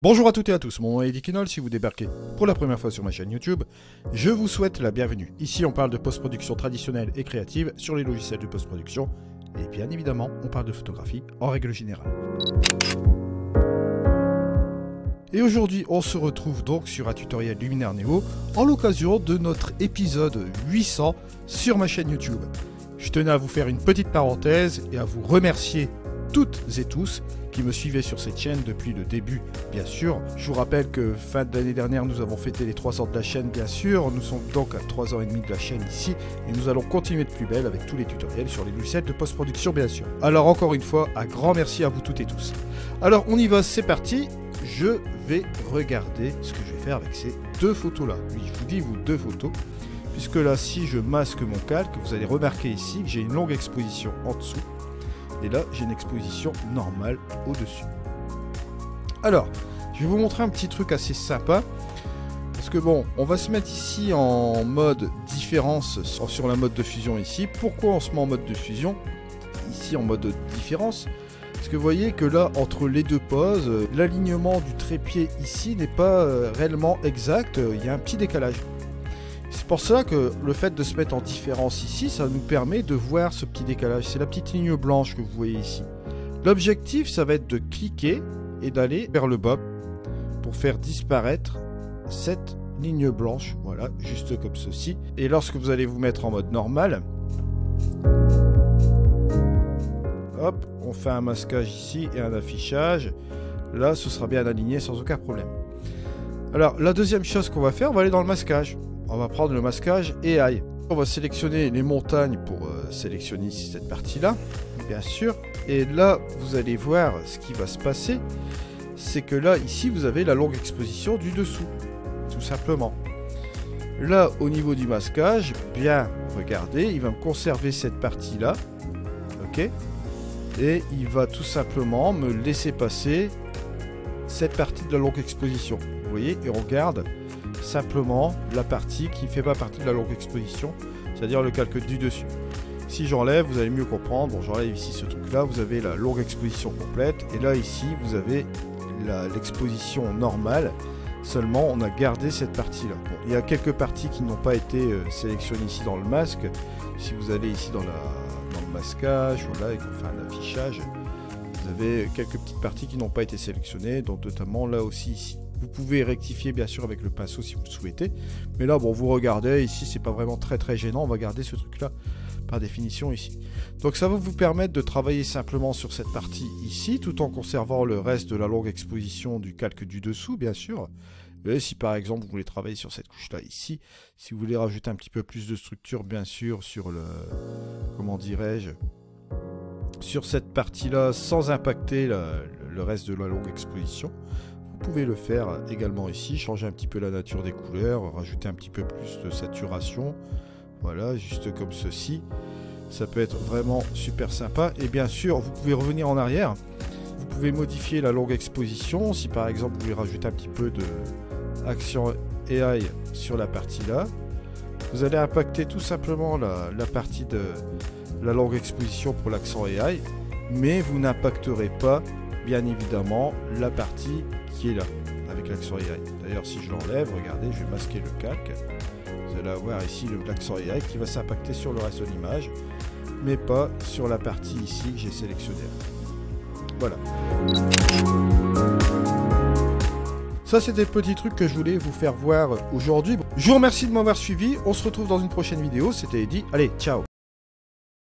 Bonjour à toutes et à tous, mon nom est Eddie Kinol. Si vous débarquez pour la première fois sur ma chaîne YouTube, je vous souhaite la bienvenue. Ici on parle de post-production traditionnelle et créative sur les logiciels de post-production, et bien évidemment on parle de photographie en règle générale. Et aujourd'hui on se retrouve donc sur un tutoriel Luminaire Neo en l'occasion de notre épisode 800 sur ma chaîne YouTube. Je tenais à vous faire une petite parenthèse et à vous remercier toutes et tous qui me suivaient sur cette chaîne depuis le début, bien sûr. Je vous rappelle que fin de l'année dernière, nous avons fêté les 3 ans de la chaîne, bien sûr. Nous sommes donc à 3 ans et demi de la chaîne ici, et nous allons continuer de plus belle avec tous les tutoriels sur les logiciels de post-production, bien sûr. Alors encore une fois, un grand merci à vous toutes et tous. Alors on y va, c'est parti. Je vais regarder ce que je vais faire avec ces deux photos-là. Oui, je vous dis, vous deux photos. Puisque là, si je masque mon calque, vous allez remarquer ici que j'ai une longue exposition en dessous. Et là, j'ai une exposition normale au-dessus. Alors, je vais vous montrer un petit truc assez sympa. Parce que bon, on va se mettre ici en mode différence sur la mode de fusion ici. Pourquoi on se met en mode de fusion ici en mode différence? Parce que vous voyez que là, entre les deux poses, l'alignement du trépied ici n'est pas réellement exact. Il y a un petit décalage. C'est pour cela que le fait de se mettre en différence ici, ça nous permet de voir ce petit décalage. C'est la petite ligne blanche que vous voyez ici. L'objectif, ça va être de cliquer et d'aller vers le bas pour faire disparaître cette ligne blanche. Voilà, juste comme ceci. Et lorsque vous allez vous mettre en mode normal, hop, on fait un masquage ici et un affichage. Là, ce sera bien aligné sans aucun problème. Alors, la deuxième chose qu'on va faire, on va aller dans le masquage. On va prendre le masquage AI. On va sélectionner les montagnes pour sélectionner ici cette partie-là, bien sûr. Et là, vous allez voir ce qui va se passer. C'est que là, ici, vous avez la longue exposition du dessous, tout simplement. Là, au niveau du masquage, bien, regardez, il va me conserver cette partie-là. Ok. Et il va tout simplement me laisser passer cette partie de la longue exposition. Vous voyez, et on regarde simplement la partie qui ne fait pas partie de la longue exposition, c'est-à-dire le calque du dessus. Si j'enlève, vous allez mieux comprendre. Bon, j'enlève ici ce truc-là, vous avez la longue exposition complète, et là, ici, vous avez l'exposition normale, seulement on a gardé cette partie-là. Bon, il y a quelques parties qui n'ont pas été sélectionnées ici dans le masque. Si vous allez ici dans le masquage, voilà, et qu'on fait un affichage, vous avez quelques petites parties qui n'ont pas été sélectionnées, donc notamment là aussi ici. Vous pouvez rectifier bien sûr avec le pinceau si vous le souhaitez. Mais là, bon, vous regardez, ici, c'est pas vraiment très gênant. On va garder ce truc-là par définition ici. Donc ça va vous permettre de travailler simplement sur cette partie ici, tout en conservant le reste de la longue exposition du calque du dessous, bien sûr. Et si par exemple, vous voulez travailler sur cette couche-là ici, si vous voulez rajouter un petit peu plus de structure, bien sûr, sur le... Comment dirais-je? Sur cette partie-là, sans impacter le reste de la longue exposition. Vous pouvez le faire également ici, changer un petit peu la nature des couleurs, rajouter un petit peu plus de saturation, voilà, juste comme ceci. Ça peut être vraiment super sympa. Et bien sûr, vous pouvez revenir en arrière, vous pouvez modifier la longue exposition, si par exemple vous voulez rajouter un petit peu de action AI sur la partie là, vous allez impacter tout simplement la partie de la longue exposition pour l'accent AI, mais vous n'impacterez pas bien évidemment la partie qui est là avec l'accent AI. D'ailleurs, si je l'enlève, regardez, je vais masquer le calque, vous allez avoir ici l'accent AI qui va s'impacter sur le reste de l'image, mais pas sur la partie ici que j'ai sélectionnée. Voilà. Ça, c'était le petit truc que je voulais vous faire voir aujourd'hui. Je vous remercie de m'avoir suivi, on se retrouve dans une prochaine vidéo, c'était Eddie, allez, ciao.